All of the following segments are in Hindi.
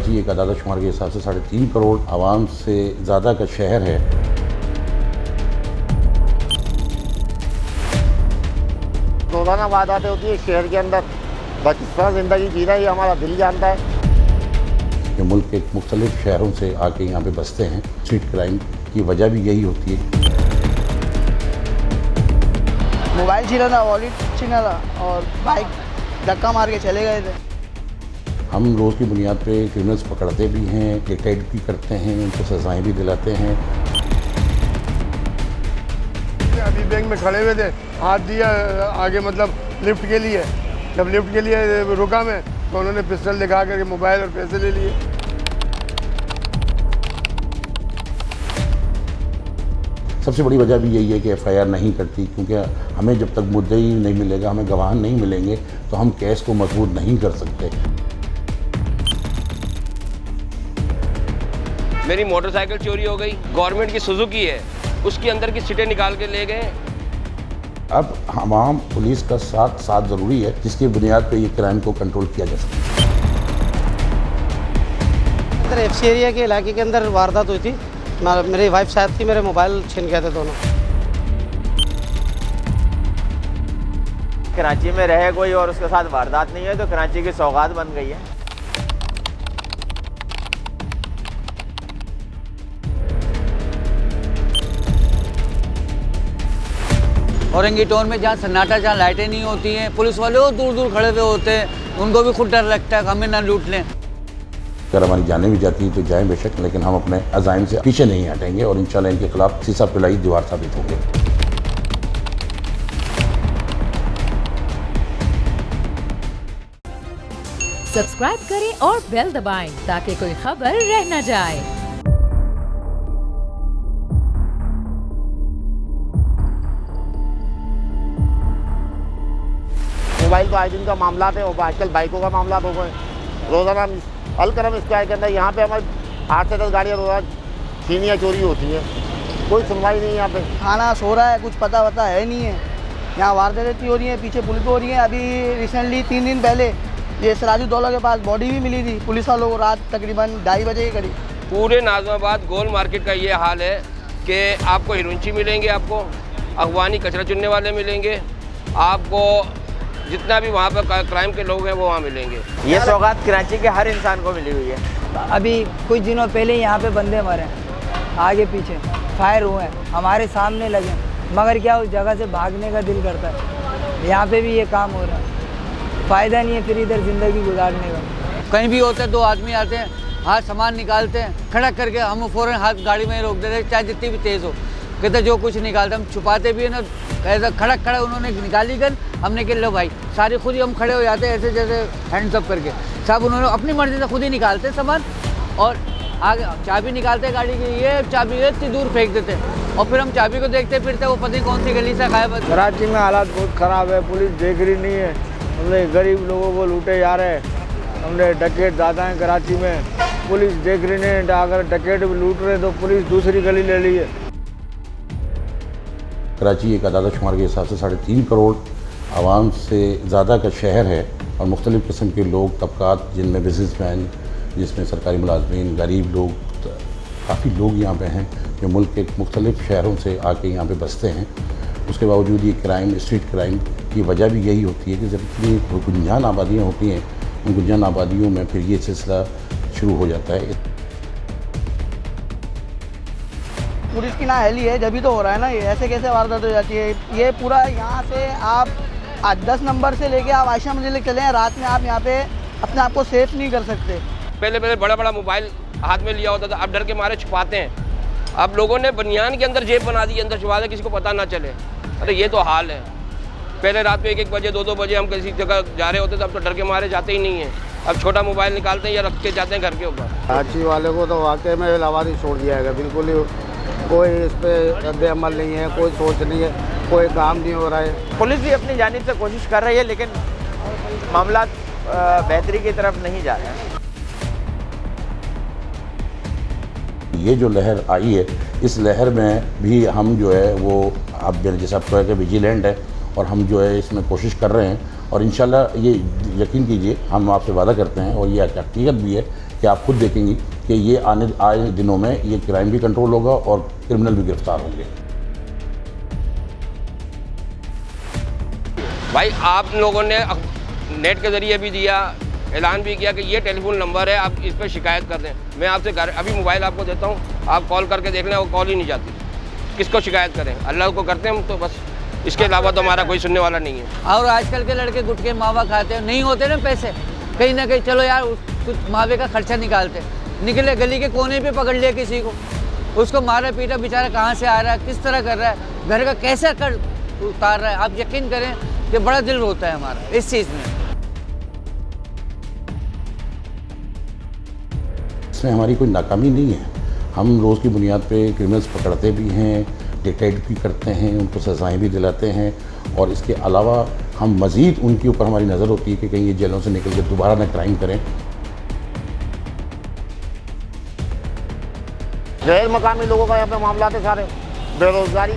कराची एक आदाद शुमार के हिसाब से 3.5 करोड़ आवाम से ज़्यादा का शहर है। रोज़ाना वारदातें होती है शहर के अंदर। बचपन ज़िंदगी जीना ही हमारा दिल जानता है। ये मुल्क के मुख्तलिफ शहरों से आके यहाँ पे बसते हैं। स्ट्रीट क्राइम की वजह भी यही होती है। मोबाइल छीना था, वॉलेट छीना था और बाइक धक्का मार के चले गए थे। हम रोज़ की बुनियाद पे क्रिमिनल्स पकड़ते भी हैं, डिटेक्ट भी करते हैं, उनको सजाएं भी दिलाते हैं। अभी बैंक में खड़े हुए थे, हाथ दिया आगे मतलब लिफ्ट के लिए। जब लिफ्ट के लिए रुका मैं तो उन्होंने पिस्टल दिखा करके मोबाइल और पैसे ले लिए। सबसे बड़ी वजह भी यही है कि FIR नहीं करती, क्योंकि हमें जब तक मुद्दई नहीं मिलेगा, हमें गवाह नहीं मिलेंगे तो हम केस को मजबूत नहीं कर सकते। मेरी मोटरसाइकिल चोरी हो गई, गवर्नमेंट की सुजुकी है, उसके अंदर की सीटें निकाल के ले गए। अब हमाम पुलिस का साथ ज़रूरी है, जिसकी बुनियाद पे ये क्राइम को कंट्रोल किया जा सकता है। FC एरिया के इलाके के अंदर वारदात हुई थी। मेरी वाइफ साथ थी, मेरे मोबाइल छीन गए थे दोनों। कराची में रहे कोई और उसके साथ वारदात नहीं है तो कराची की सौगात बन गई है। औरंगी टाउन में जहाँ सन्नाटा, जहाँ लाइटें नहीं होती हैं, पुलिस वाले वो दूर दूर खड़े हुए होते हैं, उनको भी खुद डर लगता है कि हमें ना लूट लें। अगर हमारी जानें भी जाती हैं तो जाएं बेशक, लेकिन हम अपने अज़ाइम से पीछे नहीं हटेंगे और इंशाल्लाह इनके खिलाफ सीसा पिलाई दीवार साबित होंगे। सब्सक्राइब करें और बेल दबाएं ताकि कोई खबर रह न जाए। मोबाइल तो आए दिन का मामला है और आजकल बाइकों का मामला हो गए। रोज़ाना अलकरम स्क्वायर के अंदर यहाँ पे हमारे 8 से 10 गाड़ियाँ रोज़ाना छीनियाँ चोरी होती हैं। कोई सुनवाई नहीं है यहाँ पे। खाना सो रहा है, कुछ पता है नहीं है। यहाँ वारदातें हो रही हैं, पीछे पुलिस हो रही है। अभी रिसेंटली 3 दिन पहले ये सराजू दौला के पास बॉडी भी मिली थी पुलिस वालों को, रात तकरीबन 2:30 बजे के करीब। पूरे नाज़िमाबाद गोल मार्केट का ये हाल है कि आपको हिरोइनची मिलेंगे, आपको अगवानी कचरा चुनने वाले मिलेंगे, आपको जितना भी वहाँ पर क्राइम के लोग हैं वो वहाँ मिलेंगे। ये सौगात कराची के हर इंसान को मिली हुई है। अभी कुछ दिनों पहले यहाँ पे बंदे मरे, आगे पीछे फायर हुए हैं, हमारे सामने लगे, मगर क्या उस जगह से भागने का दिल करता है। यहाँ पे भी ये काम हो रहा है, फ़ायदा नहीं है फिर इधर ज़िंदगी गुजारने का। कहीं भी होते हैं, 2 आदमी आते हैं, हाथ सामान निकालते हैं, खड़क करके हम फ़ौरन हाथ गाड़ी में रोक देते हैं, चाहे जितनी भी तेज़ हो। कहते जो कुछ निकालते हम छुपाते भी है ना, ऐसा खड़क खड़ा उन्होंने निकाली गन, हमने कह लो भाई सारे खुद ही हम खड़े हो जाते हैं ऐसे जैसे हैंड्स अप करके। सब उन्होंने अपनी मर्ज़ी से खुद ही निकालते सामान और आगे चाबी निकालते गाड़ी की, ये चाबी इतनी दूर फेंक देते और फिर हम चाबी को देखते फिरते वो पता नहीं कौन सी गली से गायब है। कराची में हालात बहुत ख़राब है, पुलिस देख रही नहीं है। हमने गरीब लोगों को लूटे जा रहे हैं, हमने डकैत ज़्यादा हैं कराची में, पुलिस देख रही नहीं है। अगर डकैत भी लूट रहे तो पुलिस दूसरी गली ले ली है। कराची एक आदाद शुमार के हिसाब से 3.5 करोड़ आवाम से ज़्यादा का शहर है और मुख्तलिफ़ किस्म के लोग, तबकात, जिनमें बिजनेसमैन, जिसमें सरकारी मुलाजमीन, गरीब लोग, काफ़ी लोग यहाँ पे हैं जो मुल्क के मुख्तलिफ़ शहरों से आके यहाँ पे बसते हैं। उसके बावजूद ये क्राइम, स्ट्रीट क्राइम की वजह भी यही होती है कि जब इतनी गुंजान आबादियाँ होती हैं, उन गुंजान आबादियों में फिर ये सिलसिला शुरू हो जाता है। पुलिस की नाअहली है जब भी तो हो रहा है ना, ये ऐसे कैसे वारदात हो जाती है। ये पूरा यहाँ से आप 10 नंबर से लेके आप आयशा मंजिल चले हैं, रात में आप यहाँ पे अपने आप को सेफ नहीं कर सकते। पहले बड़ा मोबाइल हाथ में लिया होता था, अब डर के मारे छुपाते हैं। अब लोगों ने बनियान के अंदर जेब बना दी, अंदर छुपा दे, किसी को पता ना चले। अरे ये तो हाल है। पहले रात में 1-1 बजे 2-2 बजे हम किसी जगह जा रहे होते थे, अब तो डर के मारे जाते ही नहीं है। अब छोटा मोबाइल निकालते हैं या रख के जाते हैं घर के ऊपर। कराची वाले को तो वाकई में लवारी छोड़ दिया है, बिल्कुल ही कोई इस पर रद्द अमल नहीं है, कोई सोच नहीं है, कोई काम नहीं हो रहा है। पुलिस भी अपनी जानिब से कोशिश कर रही है लेकिन मामला बेहतरी की तरफ नहीं जा रहा है। ये जो लहर आई है, इस लहर में भी हम जो है वो अब जैसे आप कह के विजिलेंट है और हम जो है इसमें कोशिश कर रहे हैं और इंशाल्लाह ये यकीन कीजिए, हम आपसे वादा करते हैं और ये हकीकत भी है कि आप खुद देखेंगी कि ये आने दिनों में ये क्राइम भी कंट्रोल होगा और क्रिमिनल भी गिरफ्तार होंगे। भाई आप लोगों ने नेट के ज़रिए भी दिया, ऐलान भी किया कि ये टेलीफोन नंबर है, आप इस पर शिकायत कर दें। मैं आपसे अभी मोबाइल आपको देता हूँ, आप कॉल करके देख लें, वो कॉल ही नहीं जाती। किसको शिकायत करें? अल्लाह को करते हैं हम तो बस, इसके अलावा तो हमारा कोई सुनने वाला नहीं है। और आजकल के लड़के गुटके मावा खाते हैं, नहीं होते ना पैसे, कहीं ना कहीं चलो यार कुछ मावे का खर्चा निकालते, निकले गली के कोने पे पकड़ लिया किसी को, उसको मारा पीटा, बेचारा कहाँ से आ रहा है, किस तरह कर रहा है, घर का कैसे कर उतार रहा है। आप यकीन करें कि बड़ा दिल रोता है हमारा इस चीज़ में। इसमें हमारी कोई नाकामी नहीं है। हम रोज़ की बुनियाद पे क्रिमिनल्स पकड़ते भी हैं, डिटेक्ट भी करते हैं, उनको सज़ाएँ भी दिलाते हैं और इसके अलावा हम मज़ीद उनके ऊपर हमारी नज़र होती है कि कहीं ये जेलों से निकल के दोबारा ना क्राइम करें। गैर मकामी लोगों का यहाँ पे मामला थे सारे, बेरोजगारी।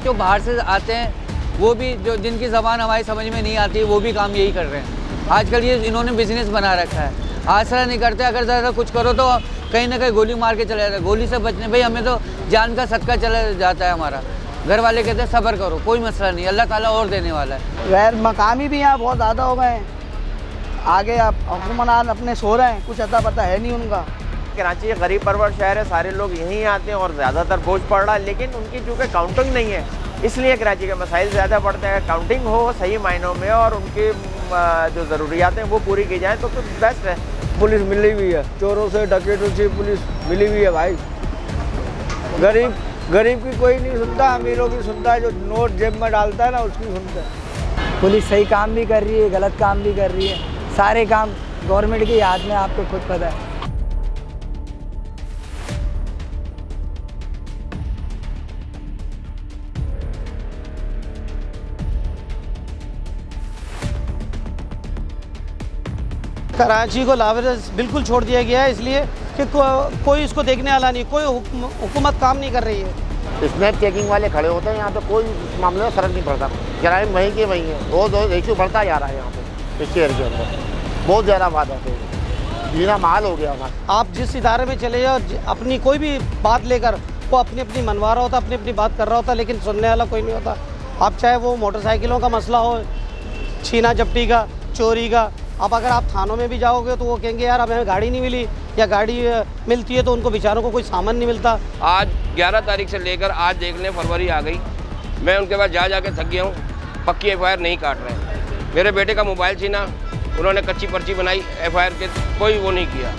जो बाहर से आते हैं वो भी, जो जिनकी ज़बान हमारी समझ में नहीं आती, वो भी काम यही कर रहे हैं। आजकल ये इन्होंने बिजनेस बना रखा है, आसरा नहीं करते, अगर ज़्यादा कुछ करो तो कहीं ना कहीं गोली मार के चले जाते हैं। गोली से बचने, भाई हमें तो जान का सदका चला जाता है हमारा। घर वाले कहते हैं सब्र करो, कोई मसला नहीं, अल्लाह ताला और देने वाला है। गैर मकामी भी यहाँ बहुत ज़्यादा हो गए हैं, आगे आप हुक्मरान अपने सो रहे हैं, कुछ अता पता है नहीं उनका। कराची एक गरीब परवर शहर है, सारे लोग यहीं आते हैं और ज़्यादातर बोझ पड़ रहा है, लेकिन उनकी चूँकि काउंटिंग नहीं है, इसलिए कराची के मसाइल ज़्यादा पड़ते हैं। काउंटिंग हो सही मायनों में और उनकी जो ज़रूरियात हैं वो पूरी की जाए तो बेस्ट है। पुलिस मिली हुई है, चोरों से डकैतों से पुलिस मिली हुई है भाई। गरीब की कोई नहीं सुनता, अमीरों की सुनता है, जो नोट जेब में डालता है ना उसकी सुनता है। पुलिस सही काम भी कर रही है, गलत काम भी कर रही है, सारे काम गवर्नमेंट के हाथ में, आपको खुद पता है। कराची को लावारिस बिल्कुल छोड़ दिया गया है, इसलिए कि कोई इसको देखने वाला नहीं, कोई हुकूमत काम नहीं कर रही है। स्नैप चेकिंग वाले खड़े होते हैं यहाँ पे, कोई इस मामले में फर्क नहीं पड़ता। क्राइम वहीं के वहीं है, रोज़ इशू बढ़ता जा रहा है यहाँ पे इस शहर के अंदर, बहुत ज़्यादा वादा है, जीना माल हो गया हमारा। आप जिस इदारे में चले जाओ, अपनी कोई भी बात लेकर वो अपनी अपनी मनवा रहा होता, अपनी अपनी बात कर रहा होता, लेकिन सुनने वाला कोई नहीं होता। आप चाहे वो मोटरसाइकिलों का मसला हो, छीना झपटी का, चोरी का, अब अगर आप थानों में भी जाओगे तो वो कहेंगे यार हमें गाड़ी नहीं मिली, या गाड़ी मिलती है तो उनको बेचारों को कोई सामान नहीं मिलता। आज 11 तारीख से लेकर आज देख लें फरवरी आ गई, मैं उनके पास जा के थक गया हूँ, पक्की FIR नहीं काट रहे। मेरे बेटे का मोबाइल छीना, उन्होंने कच्ची पर्ची बनाई, FIR के कोई वो नहीं किया।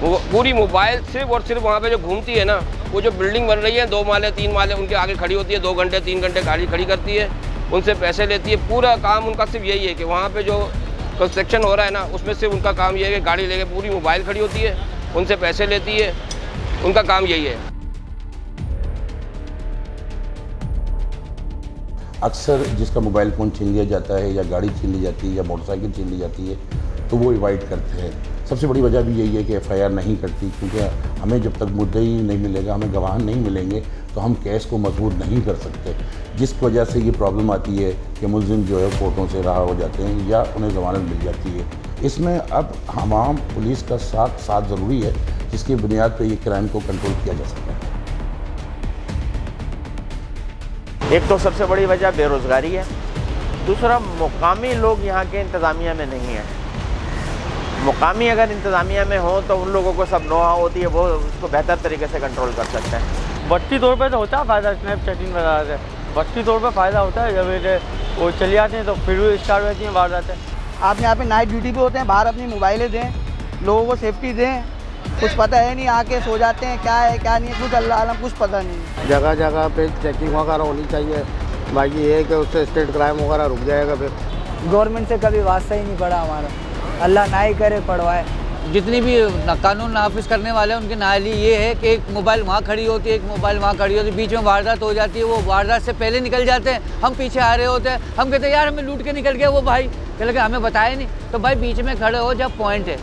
वो पूरी मोबाइल सिर्फ और सिर्फ वहाँ पे जो घूमती है ना, वो जो बिल्डिंग बन रही है 2 माले 3 माले, उनके आगे खड़ी होती है, 2 घंटे 3 घंटे गाड़ी खड़ी करती है, उनसे पैसे लेती है। पूरा काम उनका सिर्फ यही है कि वहाँ पे जो कंस्ट्रक्शन हो रहा है ना, उसमें सिर्फ उनका काम ये है कि गाड़ी लेके पूरी मोबाइल खड़ी होती है, उनसे पैसे लेती है, उनका काम यही है। अक्सर जिसका मोबाइल फ़ोन छीन लिया जाता है या गाड़ी छीन ली जाती है या मोटरसाइकिल छीन ली जाती है तो वो अवॉइड करते हैं। सबसे बड़ी वजह भी यही है कि FIR नहीं करती, क्योंकि हमें जब तक मुद्दई नहीं मिलेगा, हमें गवाह नहीं मिलेंगे तो हम केस को मजबूत नहीं कर सकते, जिस वजह से ये प्रॉब्लम आती है कि मुलजिम जो है कोर्टों से रहा हो जाते हैं या उन्हें ज़मानत मिल जाती है। इसमें अब हमाम पुलिस का साथ ज़रूरी है, जिसकी बुनियाद पर ये क्राइम को कंट्रोल किया जा सकता है। एक तो सबसे बड़ी वजह बेरोज़गारी है, दूसरा मुकामी लोग यहाँ के इंतज़ामिया में नहीं है। मुकामी अगर इंतज़ामिया में हो तो उन लोगों को सब नोहा होती है, वो उसको बेहतर तरीके से कंट्रोल कर सकते हैं। बढ़ती तौर पे तो होता है फ़ायदा स्नैप चैटिंग वगैरह से, बढ़ती तौर पे फ़ायदा होता है। जब वो चली जाते हैं तो फिर भी स्टार्ट रहती हैं वारदातें। आप यहाँ पे नाइट ड्यूटी पे होते हैं, बाहर अपनी मोबाइलें दें, लोगों को सेफ्टी दें, कुछ पता है नहीं, आके सो जाते हैं, क्या है क्या नहीं है, कुछ अल्लाह आलम कुछ पता नहीं। जगह जगह पे चेकिंग वगैरह होनी चाहिए, बाकी ये है कि उससे स्टेट क्राइम वगैरह रुक जाएगा। फिर गवर्नमेंट से कभी वास्ता ही नहीं पड़ा हमारा, अल्लाह ना ही करे पढ़वाए। जितनी भी कानून नाफिज करने वाले हैं उनकी नाली ये है कि एक मोबाइल वहाँ खड़ी होती है, एक मोबाइल वहाँ खड़ी होती है, बीच में वारदात हो जाती है, वो वारदात से पहले निकल जाते हैं, हम पीछे आ रहे होते हैं, हम कहते हैं यार हमें लूट के निकल गया वो भाई, कहते हमें बताया नहीं। तो भाई बीच में खड़े हो, जब पॉइंट है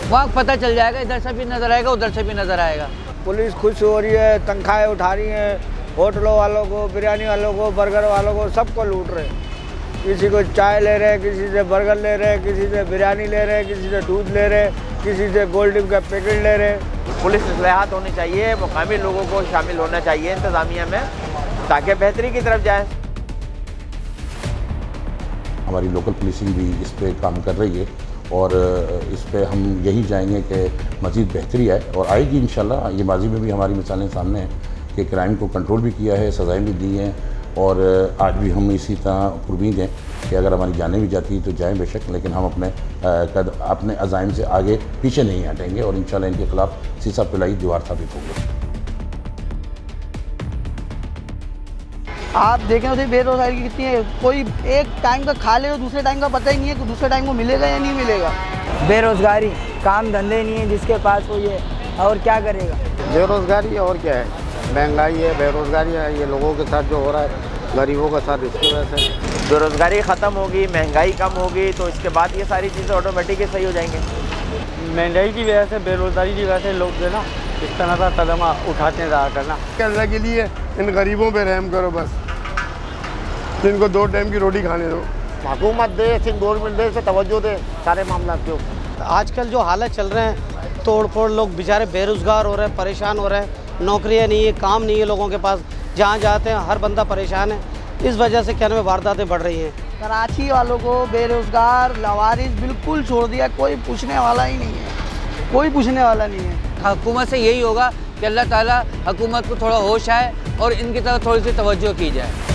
वहाँ पता चल जाएगा, इधर से भी नज़र आएगा उधर से भी नज़र आएगा। पुलिस खुश हो रही है, तनख्वाहें उठा रही हैं, होटलों वालों को, बिरयानी वालों को, बर्गर वालों को, सबको लूट रहे हैं। किसी को चाय ले रहे हैं, किसी से बर्गर ले रहे हैं, किसी से बिरयानी ले रहे हैं, किसी से दूध ले रहे हैं, किसी से गोल्ड ड्रिंक का पैकेट ले रहे हैं। पुलिस इस्लाहात होनी चाहिए, मुकामी लोगों को शामिल होना चाहिए इंतज़ामिया में ताकि बेहतरी की तरफ जाए। हमारी लोकल पुलिसिंग भी इस पे काम कर रही है और इस पे हम यही चाहेंगे कि मज़ीद बेहतरी आए और आएगी इंशाल्लाह। ये माजी में भी हमारी मिसालें सामने हैं कि क्राइम को कंट्रोल भी किया है, सज़ाएँ भी दी हैं और आज भी हम इसी तरह उम्मीद हैं कि अगर हमारी जानें भी जाती तो जाएँ बेशक, लेकिन हम अपने अज़ाइम से आगे पीछे नहीं हटेंगे और इंशाल्लाह इनके ख़िलाफ़ सीसा पिलाई दीवार साबित होंगे। आप देखें तो बेरोजगारी कितनी है, कोई एक टाइम का खा ले तो दूसरे टाइम का पता ही नहीं है कि दूसरे टाइम को मिलेगा या नहीं मिलेगा। बेरोजगारी, काम धंधे नहीं है जिसके पास वो ये, और क्या करेगा। बेरोजगारी और क्या है, महंगाई है, बेरोजगारी है, ये लोगों के साथ जो हो रहा है गरीबों के साथ, इसकी वजह से बेरोज़गारी ख़त्म होगी, महंगाई कम होगी तो इसके बाद ये सारी चीज़ें ऑटोमेटिक ही सही हो जाएंगे। महंगाई की वजह से, बेरोजगारी की वजह से लोग जो है ना इस तरह का कदम उठाते हैं ज़्यादा करना। अल्लाह के लिए इन गरीबों पे रहम करो बस, जिनको 2 टाइम की रोटी खाने दो। हुकूमत दे, सिंह गवर्नमेंट दे, से तवज्जो दे सारे मामला के ऊपर। आजकल जो हालत चल रहे हैं, तोड़ फोड़, लोग बेचारे बेरोज़गार हो रहे हैं, परेशान हो रहे हैं, नौकरियां नहीं है, काम नहीं है लोगों के पास, जहाँ जाते हैं हर बंदा परेशान है। इस वजह से क्या नाम है वारदातें बढ़ रही हैं। कराची वालों को बेरोजगार लवारिस बिल्कुल छोड़ दिया, कोई पूछने वाला ही नहीं है, कोई पूछने वाला नहीं है। हुकूमत से यही होगा कि अल्लाह ताला हुकूमत को थोड़ा होश आए और इनकी तरफ थोड़ी सी तवज्जो की जाए।